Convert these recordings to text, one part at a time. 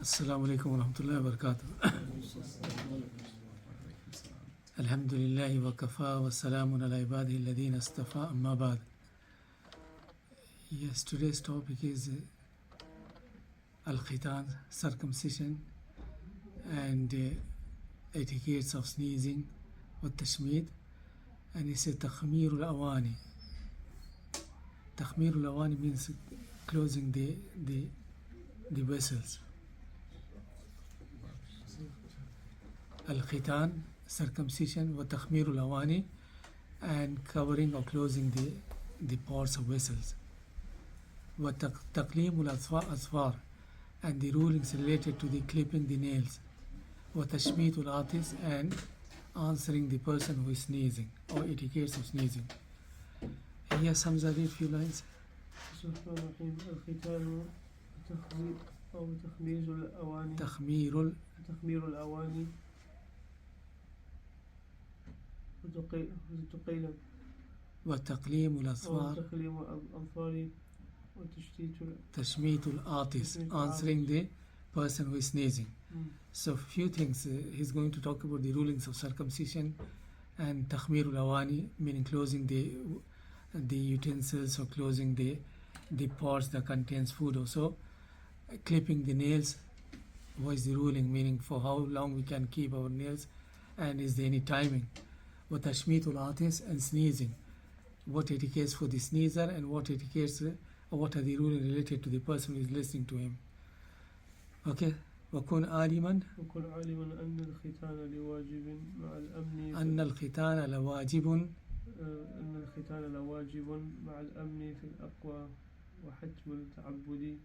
السلام عليكم ورحمة الله وبركاته. الحمد لله وكفى والسلام على عباده الذين اصطفى أما بعد. Yes, today's topic is al-Khitan, circumcision, and etiquettes of sneezing والتشميد, and it's a تخمير الأواني. تخمير الأواني means closing the vessels. Al-Khitan, circumcision, وتخمير الأواني, and covering or closing the parts of vessels. وتقليم الأظفار, and the rulings related to the clipping the nails. وتشميت العاطس, and answering the person who is sneezing, or etiquettes of sneezing. Yes, Hamza, read few lines. الختان أو تخمير الأواني. تخمير الأواني وتقليم الأظفار. وتقليم الأظفار تشميت العاطس, answering the person who is sneezing. So few things. He's going to talk about the rulings of circumcision and تخمير الأواني, meaning closing the utensils or closing the parts that contains food. Also clipping the nails, what is the ruling, meaning for how long we can keep our nails, and is there any timing. وتشميت العاطس, and sneezing, what etiquettes for the sneezer, and what etiquettes or what are the ruling related to the person who is listening to him. Okay. وكن عالما أن الختان لواجب مع الأمن. أن الختان لواجب. أن الختان لواجب مع الأمن في الأقوى وحتم التعبد.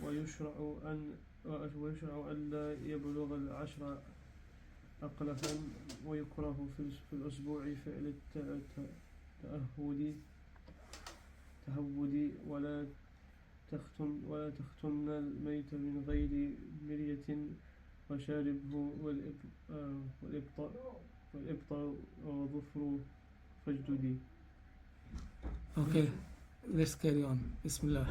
ويشرع أن لا يبلغ 10 أقلفا. ويكره في الأسبوع فعل التهود ولا تختن الميت من غير مرية وشاربه والإبطاء وظفر فاجددي. Okay, let's carry on. Bismillah.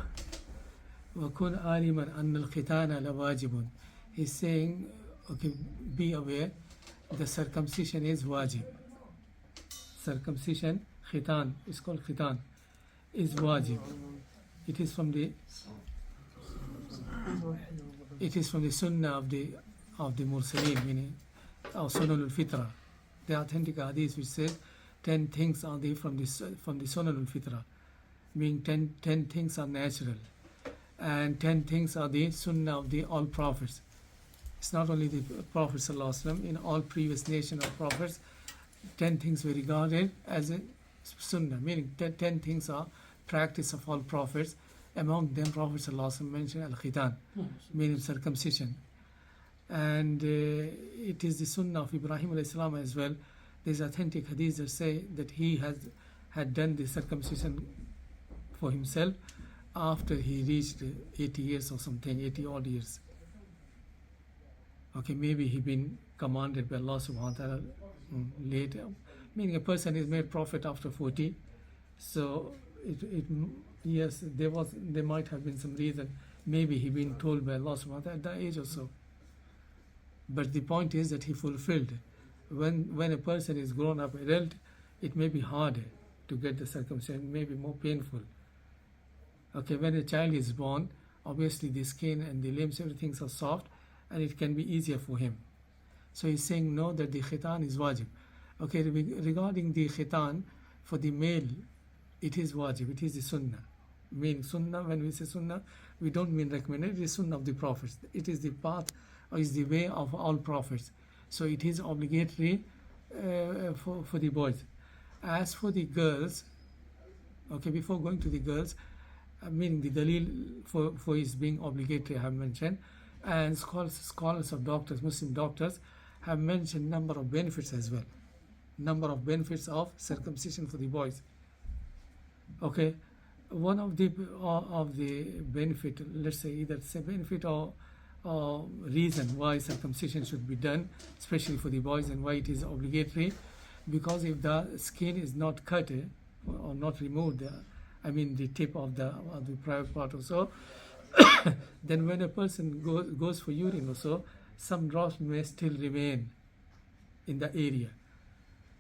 وكن عالما أن الختان لواجب. He's saying, okay, be aware the circumcision is wajib. Circumcision, khitan, is called khitan, is wajib. It is from the sunnah of the mursaleen, meaning sunan al-fitra, the authentic hadith which says 10 things are from the sunan al-fitra, meaning 10 things are natural, and 10 things are the sunnah of the all prophets. It's not only the Prophet sallallahu alaihi wasallam, in all previous nation of prophets 10 things were regarded as a sunnah, meaning 10 things are practice of all prophets. Among them, Prophet sallallahu alaihi wasallam mentioned al-khitan, meaning circumcision, and it is the sunnah of Ibrahim alayhi salam as well. There's authentic hadiths that say that he had done the circumcision for himself after he reached 80 years or something, 80 odd years. Okay, maybe he been commanded by Allah subhanahu wa ta'ala later, meaning a person is made prophet after 40. So yes, there might have been some reason. Maybe he been told by Allah subhanahu wa ta'ala at that age or so. But the point is that he fulfilled. When a person is grown up adult, it may be harder to get the circumcision, maybe more painful. Okay, when a child is born, obviously the skin and the limbs, everything are soft, and it can be easier for him. So he's saying no, that the khitan is wajib. Okay, regarding the khitan for the male, it is wajib, it is the sunnah. Mean sunnah, when we say sunnah, we don't mean recommended, it is sunnah of the prophets. It is the path, or is the way of all prophets. So it is obligatory for the boys. As for the girls, okay, before going to the girls, meaning the dalil for his being obligatory I have mentioned, and scholars of doctors, Muslim doctors, have mentioned number of benefits as well. Number of benefits of circumcision for the boys. Okay, one of the benefit, let's say either it's a benefit or reason why circumcision should be done, especially for the boys, and why it is obligatory, because if the skin is not cut or not removed, I mean the tip of the private part or so, then when a person goes for urine also, some drops may still remain in the area.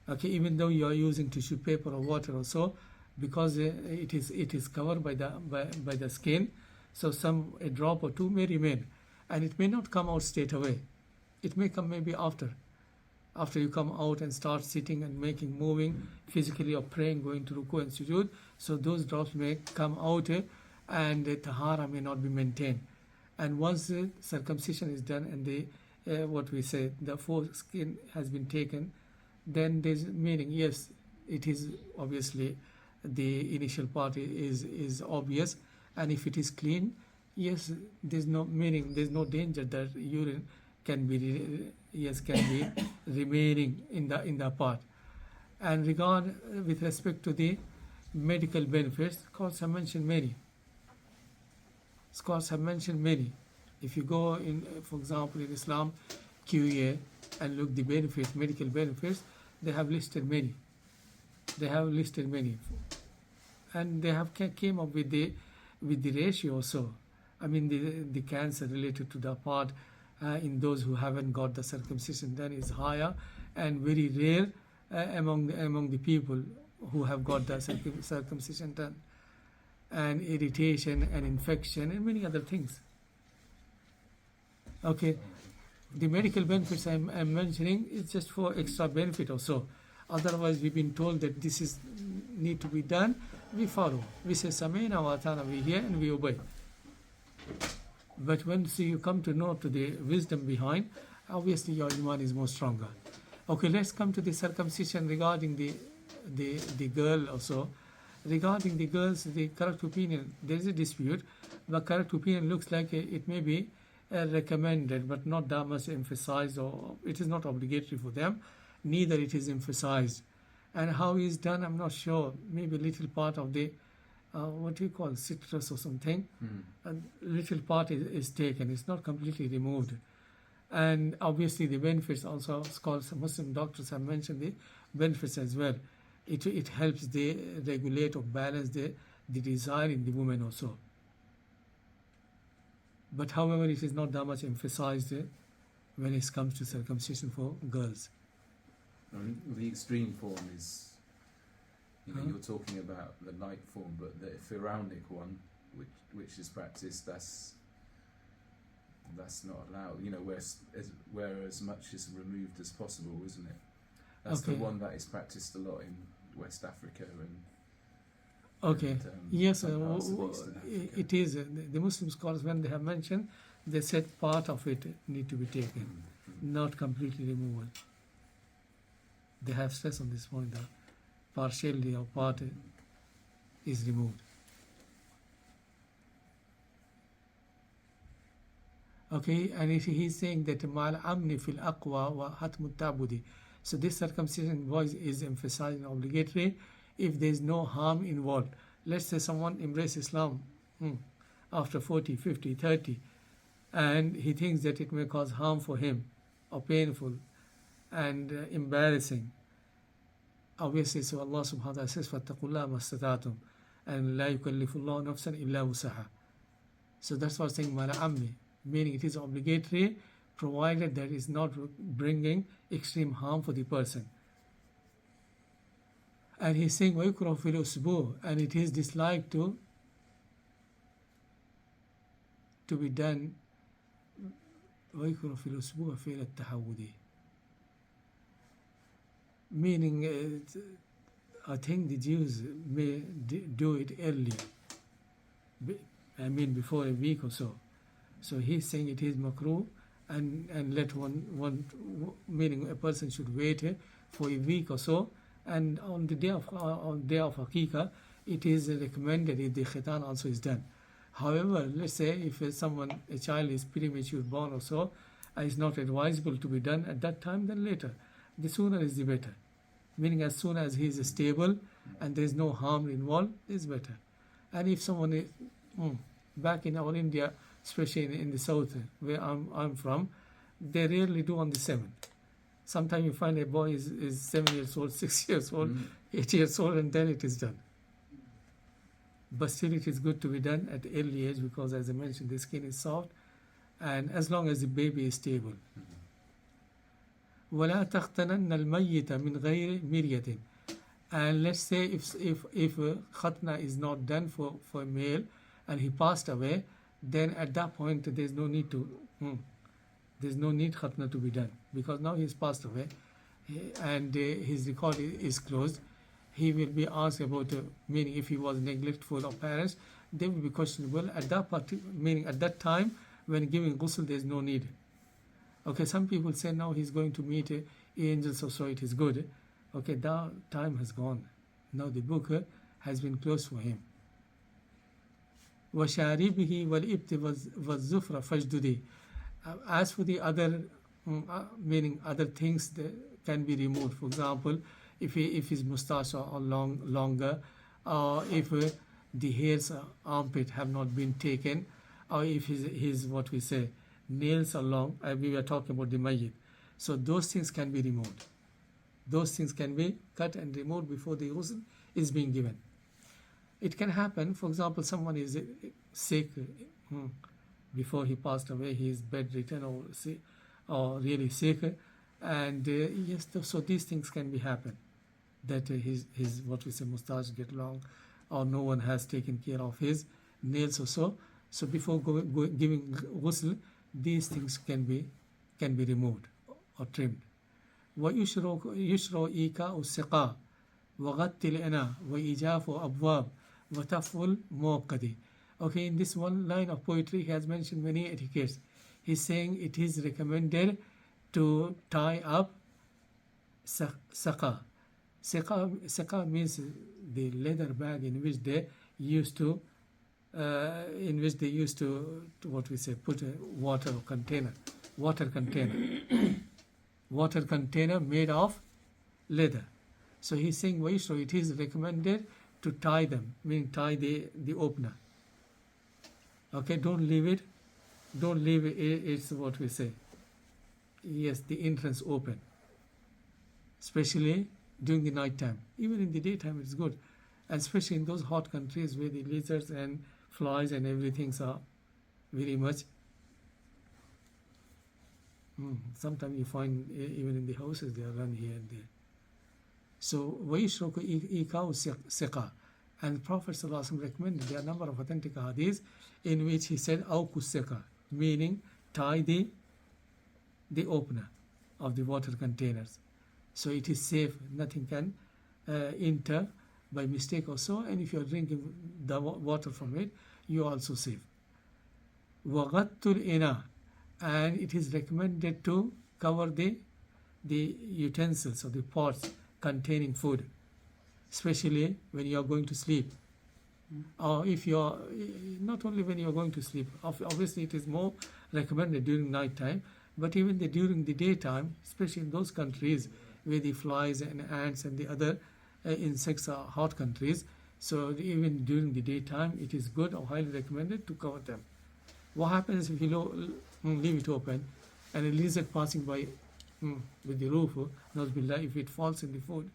Okay, even though you are using tissue paper or water or so, because it is covered by the skin, so a drop or two may remain, and it may not come out straight away. It may come maybe after you come out and start sitting and moving physically, or praying, going to ruku and sujood. So those drops may come out, and the tahara may not be maintained. And once the circumcision is done and the foreskin has been taken, then there's meaning. Yes, it is obviously the initial part is obvious, and if it is clean, yes, there's no meaning, there's no danger that urine can be remaining in the part. And with respect to the medical benefits, scholars have mentioned many. If you go in, for example, in Islam QA and look the medical benefits, they have listed many, and they have came up with the ratio also. I mean, the cancer related to the part in those who haven't got the circumcision done is higher and very rare among the people who have got the circumcision done, and irritation and infection and many other things. Okay, the medical benefits I'm mentioning is just for extra benefit or so. Otherwise, we've been told that this is need to be done, we follow. We say Sameena wa Atana, we hear and we obey. But when you come to know to the wisdom behind, obviously your iman is more stronger. Okay, let's come to the circumcision regarding the girl also. Regarding the girls, the correct opinion, there is a dispute, but correct opinion looks like it may be recommended, but not that much emphasized, or it is not obligatory for them, neither it is emphasized. And how it is done, I'm not sure. Maybe a little part of the what do you call, citrus or something, a little part is taken, it's not completely removed. And obviously the benefits also, scholars, Muslim doctors have mentioned the benefits as well. It helps the regulate or balance the desire in the woman also. But however, it is not that much emphasized when it comes to circumcision for girls. The extreme form is, you're talking about the light form, but the pharaonic one, which is practiced, that's not allowed. Where as much is removed as possible, isn't it? That's Okay. the one that is practiced a lot in West Africa and. Okay. Yes, some parts of Eastern Africa. it is. The Muslim scholars, when they have mentioned, they said part of it need to be taken, not completely removal. They have stress on this point that partially or part is removed. Okay, and he's saying that mal amni fil aqwa wa hatmut tabudi. So this circumcision voice is emphasized and obligatory if there is no harm involved. Let's say someone embraces Islam after 40, 50, 30, and he thinks that it may cause harm for him, or painful and embarrassing. Obviously, so Allah subhanahu wa ta'ala says, فَاتَّقُوا اللَّهَ مَا اسْتَطَعْتُمْ and لَا يُكَلِّفُ اللَّهُ نَفْسًا إِلَّا وُسْعَهَا. So that's what saying mala amni, meaning it is obligatory provided that it is not bringing extreme harm for the person. And he's saying وَيُكْرَهُ فِي الْأُسْبُوعِ, and it is disliked to be done وَيُكْرَهُ فِي الْأُسْبُوعِ فِعْلَ التَّحَوُّدِ, meaning I think the Jews may do it earlier, before a week or so. So he's saying it is makruh, and let one meaning a person should wait for a week or so, and on the day of Hakika, it is recommended if the khitan also is done. However, let's say if a child is premature born or so, it's not advisable to be done at that time, then later. The sooner is the better. Meaning as soon as he is stable and there is no harm involved, is better. And if someone is back in our India, especially in the south where I'm from, they rarely do on the 7th. Sometimes you find a boy is 7 years old, 6 years old, 8 years old, and then it is done. but still it is good to be done at early age because, as I mentioned, the skin is soft, and as long as the baby is stable. ولا تختنن الميت من غير مرية. And let's say if khatna is not done for a male and he passed away, then at that point there's no need khatna to be done, because now he's passed away and his record is closed. He will be asked about meaning if he was neglectful of parents, they will be questionable at that meaning at that time when giving ghusl there's no need. Okay, some people say now he's going to meet angels, so it is good. Okay, that time has gone. Now the book has been closed for him. وَشَارِبِهِ وَالْإِبْتِ وَالزُّفْرَ فَجْدُدِي. As for the other, meaning other things that can be removed. For example, if his mustache are longer, or if the hairs armpit have not been taken, or if his what we say nails are long. We were talking about the mayyit. So those things can be removed. Those things can be cut and removed before the ghusl is being given. It can happen, for example, someone is sick before he passed away, he is bedridden or really sick, and yes, so these things can be happen, that his what we say mustache get long, or no one has taken care of his nails or so. So before giving ghusl, these things can be removed or trimmed. ويشرع إيكاء السقاء وغط الإناء وإيجاف أبواب وتفل موقد. Okay, in this one line of poetry he has mentioned many etiquettes. He's saying it is recommended to tie up saqa. Saqa means the leather bag in which they used to what we say put a water container made of leather. So he's saying ويشرع, it is recommended to tie them, meaning tie the opener. Okay, don't leave it, it's what we say, yes, the entrance open, especially during the night time. Even in the daytime it's good, and especially in those hot countries where the lizards and flies and everything are very much. Sometimes you find even in the houses they are run here and there. So وَيُشْرَكُ إِيكَاءُ السِّقَى. And Prophet ﷺ recommended, there are a number of authentic hadiths in which he said أَوْكُ السِّقَى, meaning tie the opener of the water containers. So it is safe, nothing can enter by mistake or so, and if you are drinking the water from it, you are also safe. وَغَطُّ الْإِنَاءِ. And it is recommended to cover the utensils or the pots containing food, especially when you are going to sleep, or if you are not only when you are going to sleep. Obviously it is more recommended during night time, but even during the daytime, especially in those countries where the flies and ants and the other insects are hot countries, so even during the daytime it is good or highly recommended to cover them. What happens if you leave it open and a lizard passing by with the roof, if it falls in the food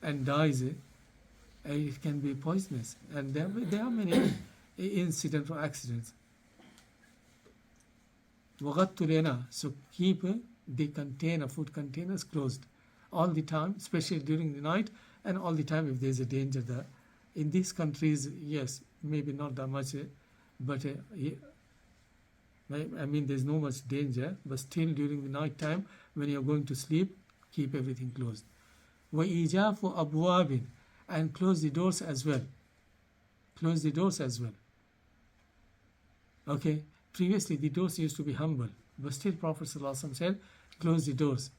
and dies, it can be poisonous, and there are many incidents or accidents. وَغَطُّ الْإِنَاءِ. So keep the food containers closed all the time, especially during the night, and all the time if there is a danger there. In these countries, yes, maybe not that much, but I mean there's no much danger, but still during the night time when you're going to sleep, keep everything closed. وَإِيجَافُ أَبْوَابٍ. And close the doors as well. Okay, previously the doors used to be humble, but still Prophet ﷺ said close the doors.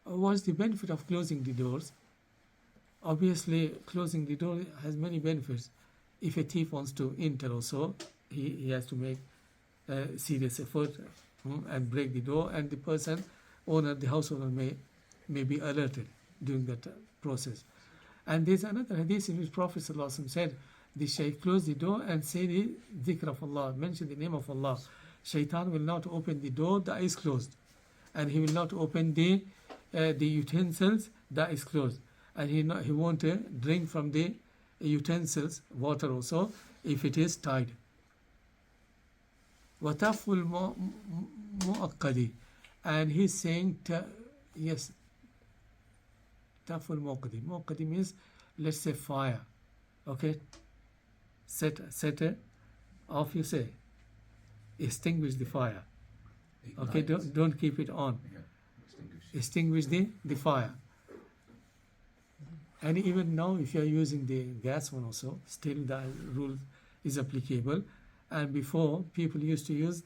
What's the benefit of closing the doors? Obviously closing the door has many benefits. If a thief wants to enter also, he has to make a serious effort and break the door, and the house owner may be alerted during that process. And there's another hadith in which Prophet ﷺ said, the shaykh close the door and say the dhikr of Allah, mention the name of Allah. Shaitan will not open the door that is closed, and he will not open the utensils that is closed, and he won't drink from the utensils, water also, if it is tied. وَتَفُّ الْمُؤَقَّدِ, and he's saying, yes, تَفُّ الْمُؤَقَّدِ. Mu'aqqadi means, let's say, fire. Okay? Set off, you say. Extinguish the fire. Okay, don't keep it on. Yeah, Extinguish the fire. And even now, if you are using the gas one also, still the rule is applicable. And before, people used to use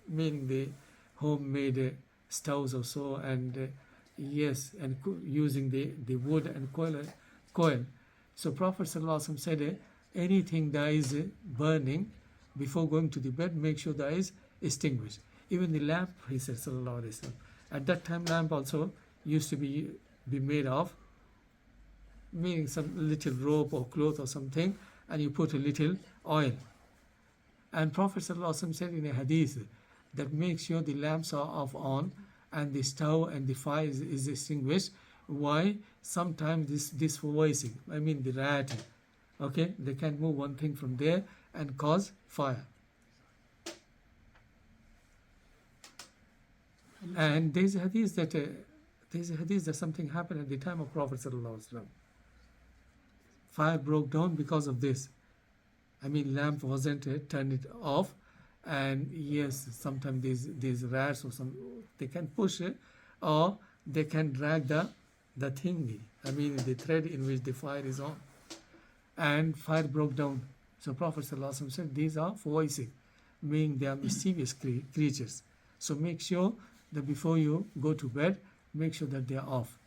meaning the homemade stoves also, and yes, and using the wood and coil. So Prophet ﷺ said, anything that is burning, before going to the bed, make sure that is extinguished. Even the lamp, he said, sallallahu alaihi wasallam. At that time, lamp also used to be made of, meaning some little rope or cloth or something, and you put a little oil. And Prophet ﷺ said in a hadith that make sure the lamps are off on and the stove and the fire is extinguished. Why? Sometimes this voicing, I mean the rat, okay, they can move one thing from there and cause fire. And there's a hadith that something happened at the time of Prophet ﷺ. Fire broke down because of this. I mean, lamp wasn't turned it off, and yes, sometimes these rats or they can push it, or they can drag the thingy. I mean, the thread in which the fire is on, and fire broke down. So Prophet ﷺ said, these are voicing, meaning they are mischievous creatures. So make sure that before you go to bed, make sure that they are off.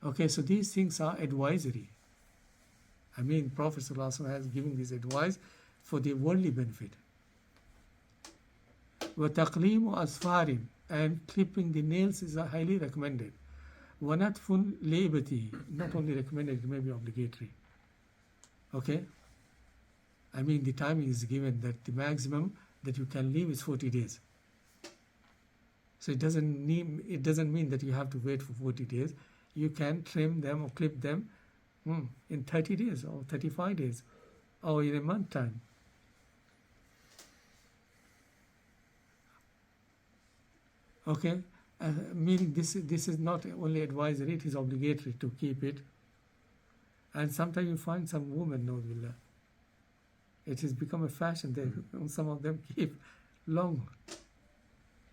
Okay, so these things are advisory. I mean, Prophet ﷺ has given this advice for the worldly benefit. وَتَقْلِيمُ أَصْفَارٍ, and clipping the nails is highly recommended. وَنَتْفٌ لِإِبَتِهِ, not only recommended, it may be obligatory. Okay? I mean, the timing is given that the maximum that you can leave is 40 days. So it doesn't mean that you have to wait for 40 days. You can trim them or clip them in 30 days or 35 days or in a month time. Okay, meaning this is not only advisory, it is obligatory to keep it. And sometimes you find some women, no, it has become a fashion. Some of them keep long.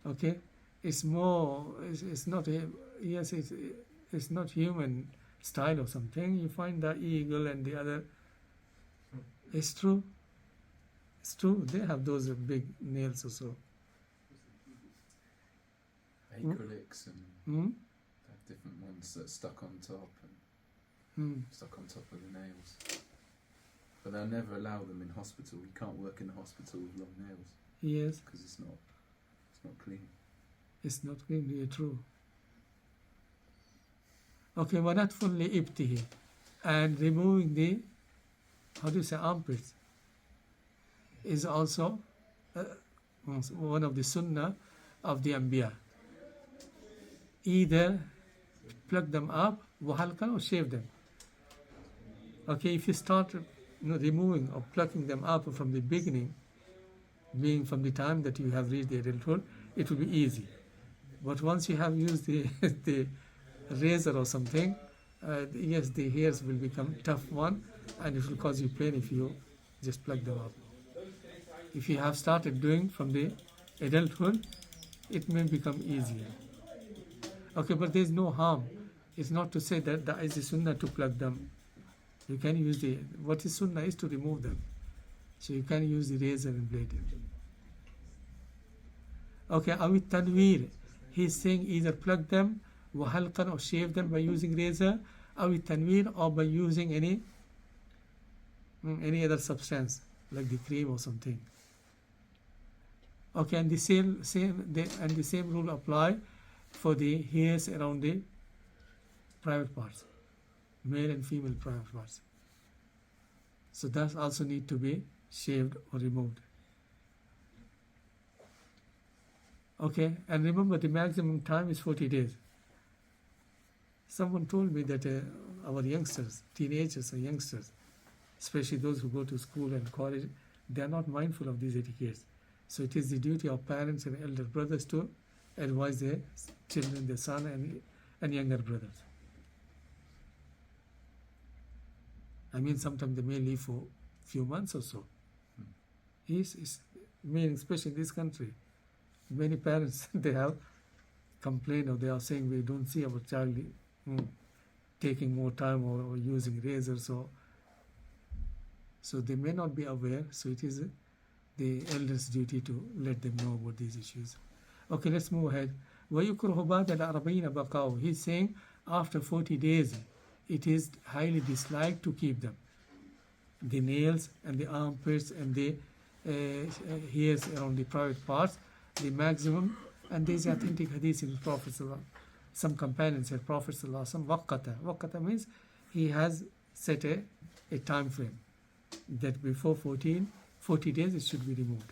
Okay, it's more. It's not a yes. It's not human style or something. You find the eagle and the other. It's true. It's true. They have those big nails also. Acrylics and have different ones that are stuck on top and stuck on top of the nails. But they'll never allow them in hospital. You can't work in a hospital with long nails. Yes. Because it's not clean. It's not clean. Yeah, true. Okay, وَنَتْفٌ لِإِبْتِهِ, and removing the, how do you say, armpits, is also one of the sunnah of the Anbiya. Either pluck them up, وَحَلْقًا, or shave them. Okay, if you start removing or plucking them up from the beginning, being from the time that you have reached the adulthood, it will be easy. But once you have used the razor or something, yes, the hairs will become tough one, and it will cause you pain if you just pluck them up. If you have started doing from the adulthood, it may become easier. Okay, but there is no harm. It's not to say that that is the sunnah to pluck them. You can use what is sunnah is to remove them. So you can use the razor and blade it. Okay, awit tanweer. He's saying either pluck them, wahalqan, or shave them by using razor, awit tanweer, or by using any other substance like the cream or something. Okay, and the same rule apply for the hairs around the private parts, male and female private parts. So that also need to be shaved or removed. Okay, and remember the maximum time is 40 days. Someone told me that our youngsters, teenagers and youngsters, especially those who go to school and college, they are not mindful of these etiquettes. So it is the duty of parents and elder brothers to advise their children, their son and younger brothers. I mean, sometimes they may leave for a few months or so. Meaning, especially in this country, many parents, they have complained or they are saying we don't see our child taking more time or using razors, so they may not be aware. So it is the elders' duty to let them know about these issues. Okay, let's move ahead. وَيُكْرَهُ بَعْدَ الْأَرْبَعِينَ بَقَاؤُ. He's saying after 40 days, it is highly disliked to keep them. The nails and the armpits and the hairs around the private parts, the maximum. And there is authentic hadith in the Prophet ﷺ. Some companions said Prophet ﷺ waqata means he has set a time frame that before 40 days it should be removed.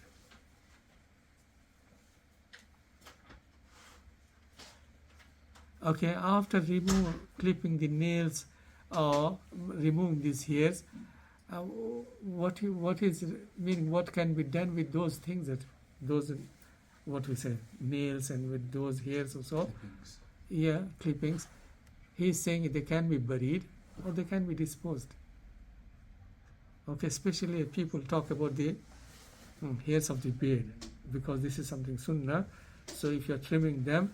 Okay, after clipping the nails or removing these hairs, what is meaning? What can be done with those things, that those, what we say, nails, and with those hairs also? Clippings. Yeah, clippings. He's saying they can be buried or they can be disposed. Okay, especially if people talk about the hairs of the beard, because this is something sunnah. So if you're trimming them,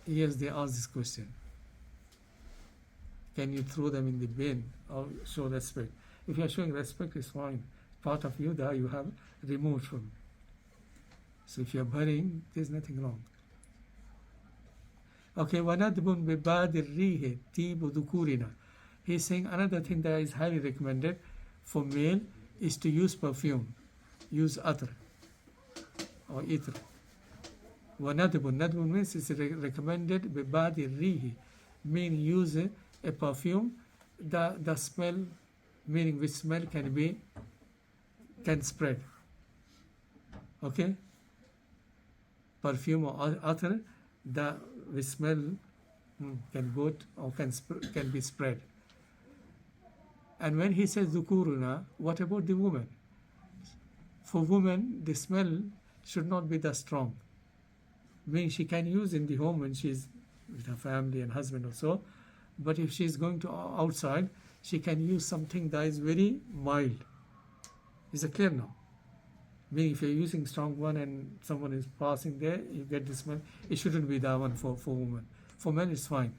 yes, they ask this question: can you throw them in the bin or show respect? If you are showing respect, it's fine. Part of you that you have removed from. So if you are burying, there's nothing wrong. Okay, وَنَدْبٌ بِبَادِ الرِّيهِ تِيبُ ذُكُورِنَا. He's saying another thing that is highly recommended for male is to use perfume, use atr or itr. Nadbun means it's recommended بِبَادِ الرِّيهِ, meaning use a perfume, the smell, meaning which smell can spread. Okay? Perfume or atr, which smell can go or can be spread. And when he says dhukuruna, what about the woman? For women, the smell should not be that strong. Meaning she can use in the home when she's with her family and husband or so, but if she's going to outside, she can use something that is very mild. Is it clear now? Meaning if you're using strong one and someone is passing there, you get the smell. It shouldn't be that one for women. For men, it's fine.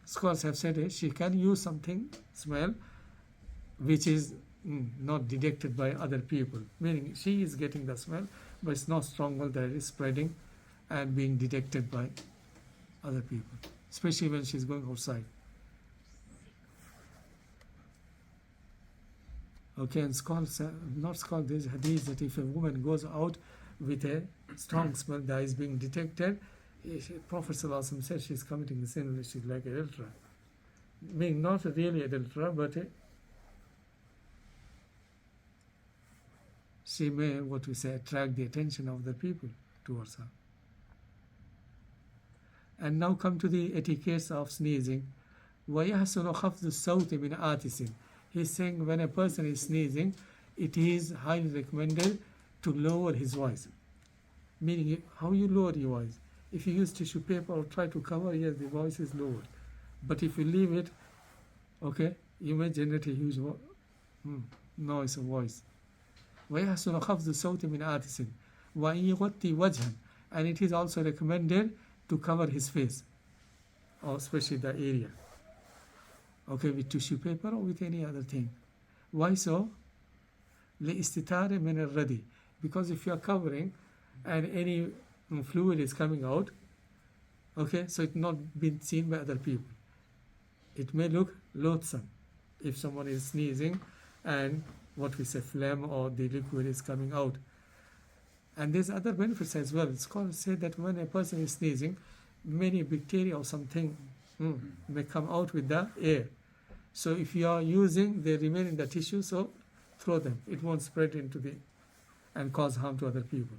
Scholars have said it, she can use something, smell, which is not detected by other people. Meaning she is getting the smell, but it's not strong one that is spreading and being detected by other people, especially when she's going outside. Okay, and scholars, there's hadith that if a woman goes out with a strong smell that is being detected, Prophet ﷺ said she's committing the sin, she's like adulterer. Meaning not really adulterer, but she may, what we say, attract the attention of the people towards her. And now come to the etiquettes of sneezing. وَيَحْسُنُ خَفْضُ الصَّوْتِ مِنْ آتِسٍ. He's saying when a person is sneezing, it is highly recommended to lower his voice. Meaning, how you lower your voice? If you use tissue paper or try to cover, yes, the voice is lowered. But if you leave it, okay, you may generate a huge noise of voice. وَيَحْسُنُ خَفْضُ الصَّوْتِ مِنْ آتِسٍ وَإِنْ يُغَطِّ وَجْهًا. And it is also recommended to cover his face, or especially the area. Okay, with tissue paper or with any other thing. Why so? لِإِسْتِتَارِ مِنَ الرَّدِي. Because if you are covering and any fluid is coming out, okay, so it's not been seen by other people. It may look loathsome if someone is sneezing and what we say phlegm or the liquid is coming out. And there's other benefits as well. Scholars say that when a person is sneezing, many bacteria or something may come out with the air. So if you are using, they remain in the tissue, so throw them. It won't spread into and cause harm to other people.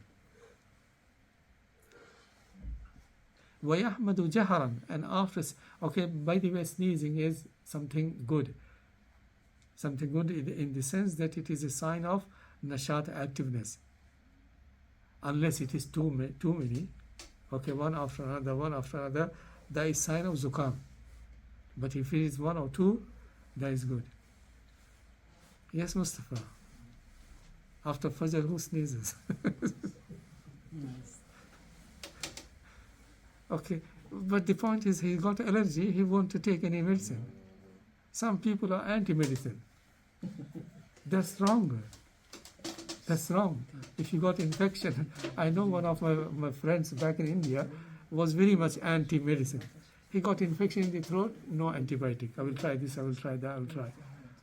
وَيَحْمَدُ جَهَرًا. And after, okay, by the way, sneezing is something good. Something good in the sense that it is a sign of nashat, activeness. Unless it is too many, okay, one after another, that is sign of zukam. But if it is one or two, that is good. Yes, Mustafa. After Fajr, who sneezes? Okay, but the point is he got allergy, he won't take any medicine. Some people are anti-medicine. That's wrong. That's wrong. If you got infection, I know one of my friends back in India was very much anti-medicine. He got infection in the throat, no antibiotic. I will try this, I will try that, I will try.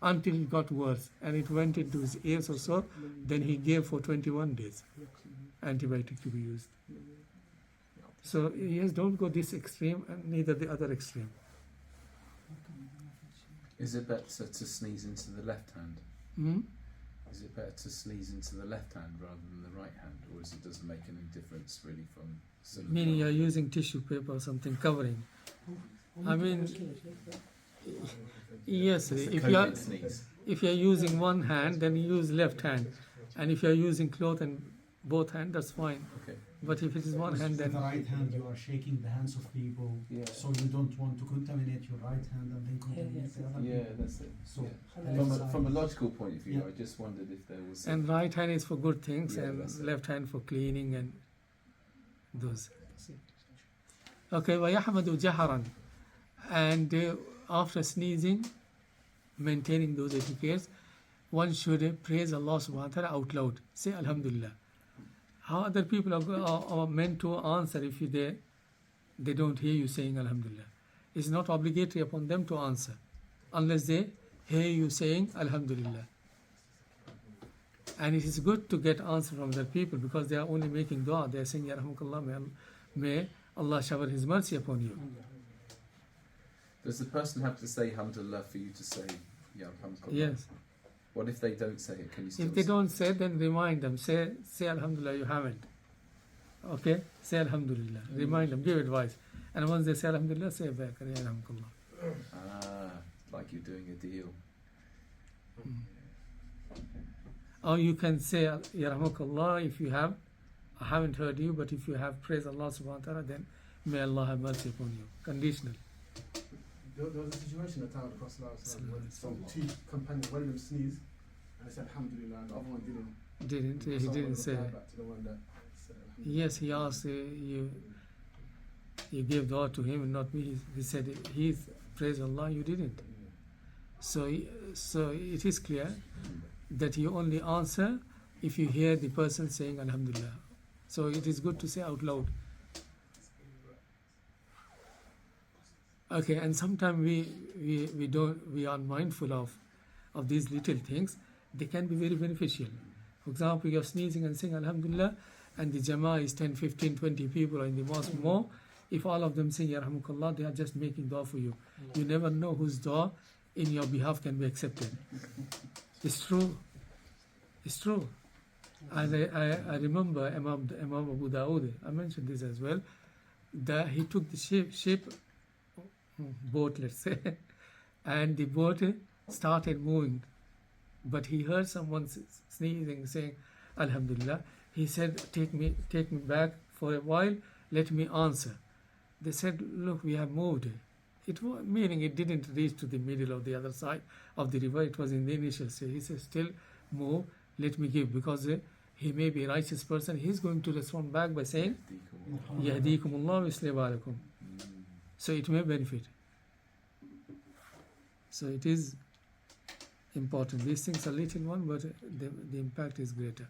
Until it got worse and it went into his ears or so, then he gave for 21 days antibiotic to be used. So yes, don't go this extreme and neither the other extreme. Is it better to sneeze into the left hand? Hmm? Is it better to sneeze into the left hand rather than the right hand, or is it doesn't make any difference really from syllable? Meaning you're using tissue paper or something covering. I mean, yes, It's a if COVID sneeze. you're using one hand, then you use left hand, and if you're using cloth and both hands, that's fine. Okay. But if it is one hand, With then the right hand, you are shaking the hands of people, Yeah. so you don't want to contaminate your right hand and then contaminate the other Yeah, people. that's it. So, Yeah. From a logical point of view, Yeah. I just wondered if there was. and right hand is for good things, Yeah, and that's it. left hand for cleaning and those. Okay, وَيَحْمَدُ جَهَرًا. And after sneezing, maintaining those etiquettes, one should praise Allah subhanahu wa ta'ala out loud. Say Alhamdulillah. How other people are meant to answer if they don't hear you saying Alhamdulillah? It's not obligatory upon them to answer unless they hear you saying Alhamdulillah. And it is good to get answer from other people because they are only making dua. They are saying Yarhamukallah, may Allah shower His mercy upon you. Does the person have to say Alhamdulillah for you to say Ya Alhamdulillah? Yes. What if they don't say it? Can you still If they don't say, then remind them. Say Alhamdulillah, you haven't. Okay? Say Alhamdulillah. Remind them, give advice. And once they say Alhamdulillah, say back, Ya Alhamdulillah. Like you're doing a deal. Or you can say Yarhamukallah if you have, I haven't heard you, but if you have praised Allah subhanahu wa ta'ala, then may Allah have mercy upon you. Conditional. There was a situation at the time of the Prophet where some two companions, one of them sneezed and they said Alhamdulillah and the other one didn't. He So didn't say. replied back to the one that said Alhamdulillah. Yes, he asked, you gave dua to him and not me. He said, he praised Allah, you didn't. So it is clear that you only answer if you hear the person saying Alhamdulillah. So it is good to say out loud. Okay, and sometimes we are mindful of these little things. They can be very beneficial. For example, you're sneezing and saying Alhamdulillah, and the Jama'ah is 10, 15, 20 people in the mosque more. If all of them say Yarhamukallah, they are just making dua for you. You never know whose dua in your behalf can be accepted. It's true. It's true. And I remember Imam Abu Dawood, I mentioned this as well, that he took the ship boat, let's say, and the boat started moving. But he heard someone sneezing, saying, Alhamdulillah. He said, take me back for a while, let me answer. They said, look, we have moved. Meaning it didn't reach to the middle of the other side of the river. It was in the initial stage. He said, still move, let me give. Because he may be a righteous person. He's going to respond back by saying, Yahdikumullah wa yuslih balakum. So it may benefit. So it is important. These things are little one, but the impact is greater.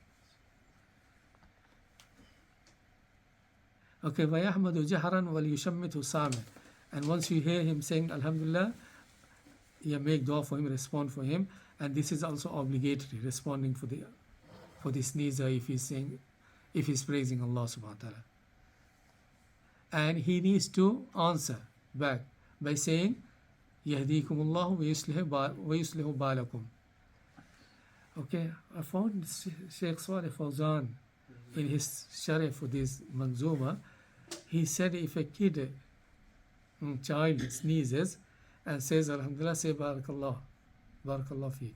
Okay, وَيَحْمَدُ جَهْرًا وَلْيُشَمِّتُ سَامِعًا. And once you hear him saying Alhamdulillah, you make dua for him, respond for him, and this is also obligatory, responding for the sneezer if he's praising Allah subhanahu wa ta'ala. And he needs to answer back by saying Yahdikumullah wa yuslihu balakum. Okay, I found Sheikh Saleh Fawzan in his sharh for this Manzuma, He said if a kid, child sneezes and says Alhamdulillah, say Barakallah, Barakallah fi.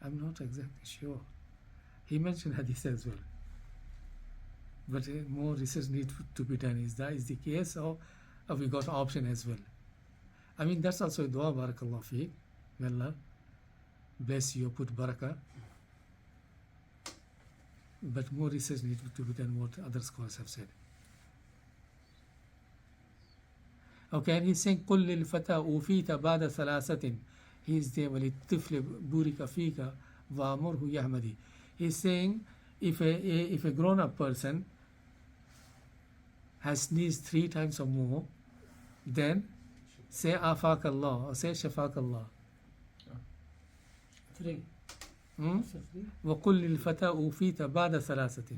I'm not exactly sure. He mentioned hadith as well. But more research needs to be done. Is that is the case, or have we got option as well? I mean, that's also a dua, Barakallah fi. May Allah bless you, put barakah. But more research needs to be done, what other scholars have said. Okay, and he's saying قُلْ لِلْفَتَى أُوفِيتَ بَعْدَ ثَلَاثَةٍ. He's there, وَلِلطِّفْلِ بُورِكَ فِيكَ وَأَمُرْهُ يَحْمَدِي. He's saying if a grown-up person has sneezed 3 times or more, then say Afaq Allah or say Shafaq Allah. 3. وَقُلْ لِلْفَتَى أُوفِيتَ بَعْدَ ثَلَاثَةٍ.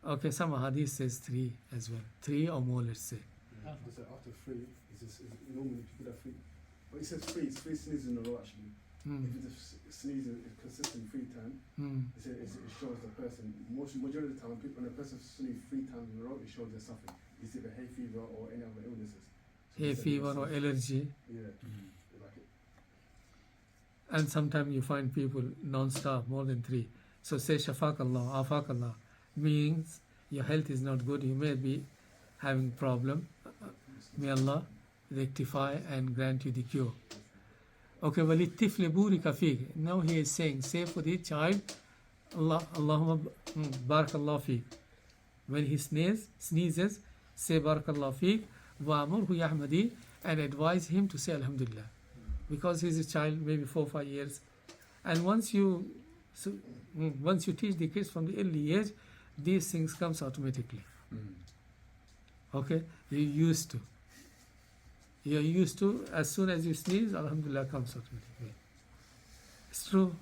Okay, some hadith says 3 as well. 3 or more, let's say. After 3, normally people have 3. But he says 3, it's 3 sneezes in a row actually. If it's a sneeze is consistent 3 times, it shows the person. Majority of the time, when a person sneezes 3 times in a row, it shows they're suffering. It's either hay fever or any other illnesses. So Hay fever or allergy. Yeah. Like it. And sometimes you find people non-stop, more than 3. So say Shafaq Allah, Afaq Allah. Means your health is not good, you may be having problem. May Allah rectify and grant you the cure. Okay, وَلِلطِّفْلِ بُورِكَ فِيكَ. Now he is saying, say for the child, Allahumma barakallah fiqh. When he sneezes, say barakallah fiqh, وَأَمُرْهُ يَحْمَدِي, and advise him to say Alhamdulillah. Because he is a child, maybe 4 or 5 years. And once you teach the kids from the early age, these things comes automatically. Okay, you're used to, as soon as you sneeze, Alhamdulillah comes automatically. It's true.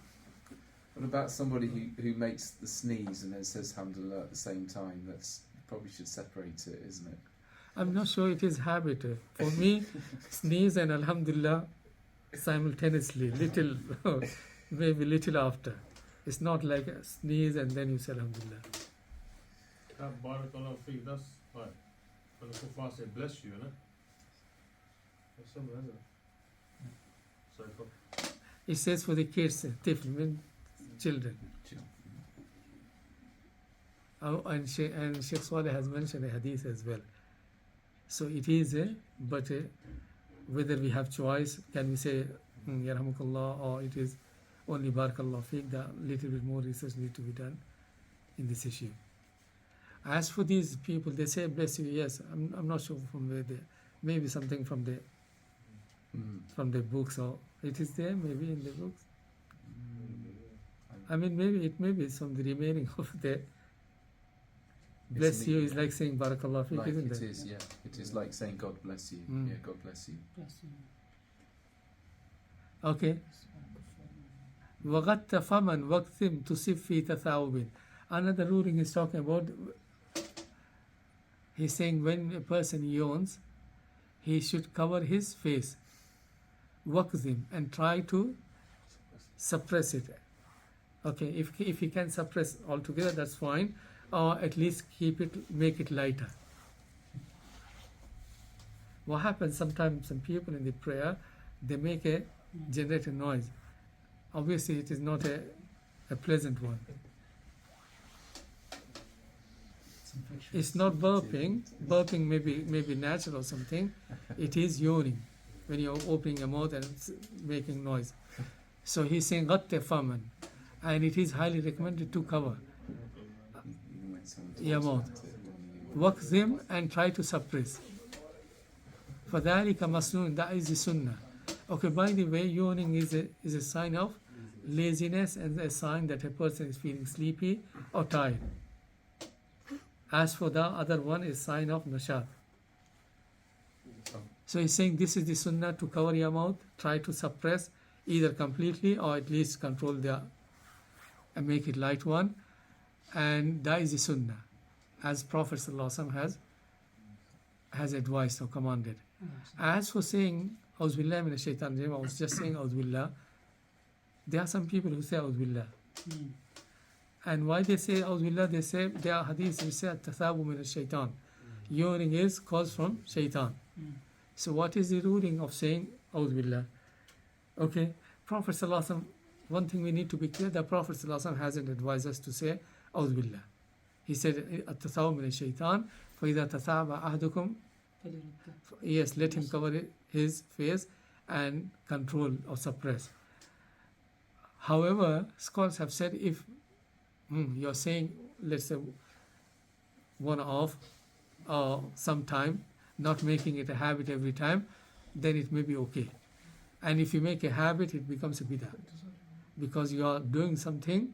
What about somebody who makes the sneeze and then says Alhamdulillah at the same time? That's probably should separate it, isn't it? I'm not sure it is habit. For me, sneeze and Alhamdulillah simultaneously, maybe little after. It's not like a sneeze and then you say Alhamdulillah. That Barakallah fiqh, that's like when the Kuffar say bless you, innit? That's similar, isn't it? So It says for the kids, tifl means children. And Sheikh Saleh has mentioned a hadith as well. So it is whether we have choice, can we say Yarhamukallah, or it is only Barakallah fiqh, that little bit more research needs to be done in this issue. As for these people, they say bless you, yes, I'm not sure from where they, maybe something from the books, or it is there maybe in the books. I mean, maybe it may be from the remaining of the bless you is like saying Barakallah fiqh, like isn't it? it? It is, yeah. It is like saying God bless you. Yeah, God bless you. Okay. وَغَتَّ فَمَنْ وَقْتِمْ تُصِفْ فِي تَثَاوُبٍ. Another ruling is talking about, he's saying when a person yawns, he should cover his face, waqzim, and try to suppress it. Okay, if he can suppress altogether, that's fine, or at least make it lighter. What happens sometimes, some people in the prayer, they generate a noise. Obviously it is not a pleasant one. It's not burping. Burping may be natural or something. It is yawning when you're opening your mouth and making noise. So he's saying ghatte faman, and it is highly recommended to cover your mouth. Waqzim, and try to suppress. فَذَلِكَ مَسْنُونَ, that is the sunnah. Okay, by the way, yawning is a sign of laziness and a sign that a person is feeling sleepy or tired. As for the other one, is sign of nashat. So he's saying this is the sunnah, to cover your mouth, try to suppress either completely or at least control and make it light one, and that is the sunnah, as Prophet ﷺ has advised or commanded. As for saying Auzubillah minash shaitanir rajim, I was just saying Auzubillah. There are some people who say Auzubillah. And why they say Auzubillah? They say there are hadiths which say At-tathabu min al-shaytan. Yawning is caused from shaitan. So what is the ruling of saying Auzubillah? Okay, Prophet ﷺ, one thing we need to be clear, the Prophet ﷺ hasn't advised us to say Auzubillah. He said At-tathabu min al-shaytan فَإِذَا تَثَابَ أَحْدُكُمْ. Yes, let him cover his face and control or suppress. However, scholars have said if you're saying, let's say, one off sometime, not making it a habit every time, then it may be okay. And if you make a habit, it becomes a bid'ah, because you are doing something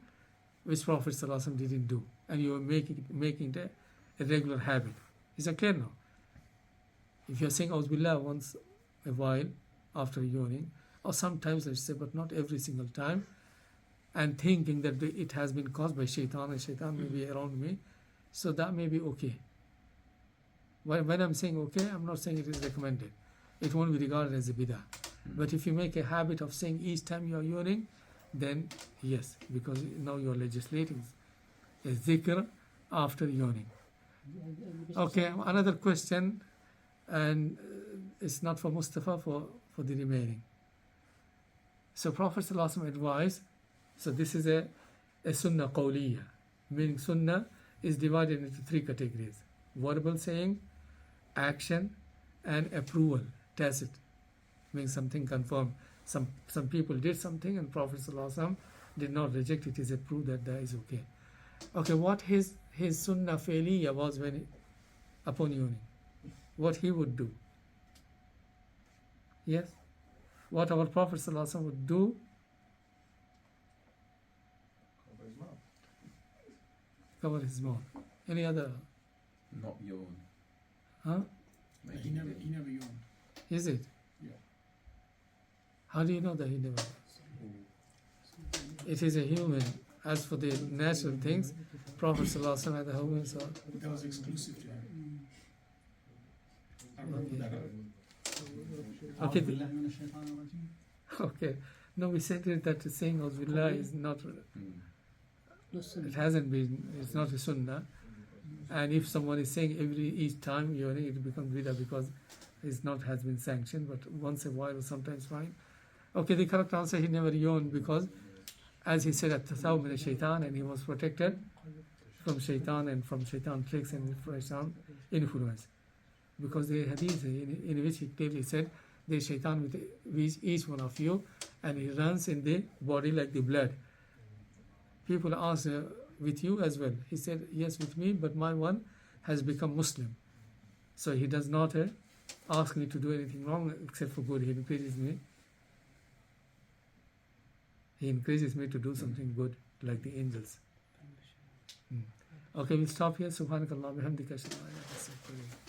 which Prophet ﷺ didn't do, and you are making it a regular habit. Is that clear now? If you're saying Auzubillah once a while after yawning, or sometimes, let's say, but not every single time, and thinking that it has been caused by shaitan and shaitan may be around me, so that may be okay. When I'm saying okay, I'm not saying it is recommended. It won't be regarded as a bid'ah. But if you make a habit of saying each time you are yawning, then yes, because now you are legislating a zikr after yawning. Okay, another question, and it's not for Mustafa, for the remaining. So Prophet ﷺ advised, so this is a sunnah qawliya, meaning sunnah is divided into three categories: verbal saying, action, and approval, tacit, meaning something confirmed. Some people did something and Prophet ﷺ did not reject it, is a proof that that is okay. Okay, what his sunnah failiyya was when upon yawning, what he would do. Yes, what our Prophet ﷺ would do. Cover his mouth. Any other? Not yawn. Huh? Maybe He never yawned. Is it? Yeah. How do you know that he never? It is a human. As for the natural things, Prophet ﷺ and the humans are. That was exclusive to him. I wrote that up. Okay. أعوذ بالله من الشيطان الرجيم. Okay. No, we said it that saying Auzubillah is not. Mm. It hasn't been. It's not a sunnah. And if someone is saying each time yawning, it becomes bid'ah because it's not has been sanctioned. But once a while, or sometimes fine. Okay, the correct answer, he never yawned because, as he said, at-tathawu min shaitan, and he was protected from shaitan and from shaitan tricks and shaitan influence. Because the hadith in which he clearly said, there is shaitan with each one of you, and he runs in the body like the blood. People asked, with you as well? He said, yes, with me, but my one has become Muslim. So he does not ask me to do anything wrong except for good. He encourages me. He encourages me to do something good, like the angels. Okay, we'll stop here. Subhanakallah bihamdika ashhadu an la ilaha illa anta astaghfiruka wa atubu ilayk.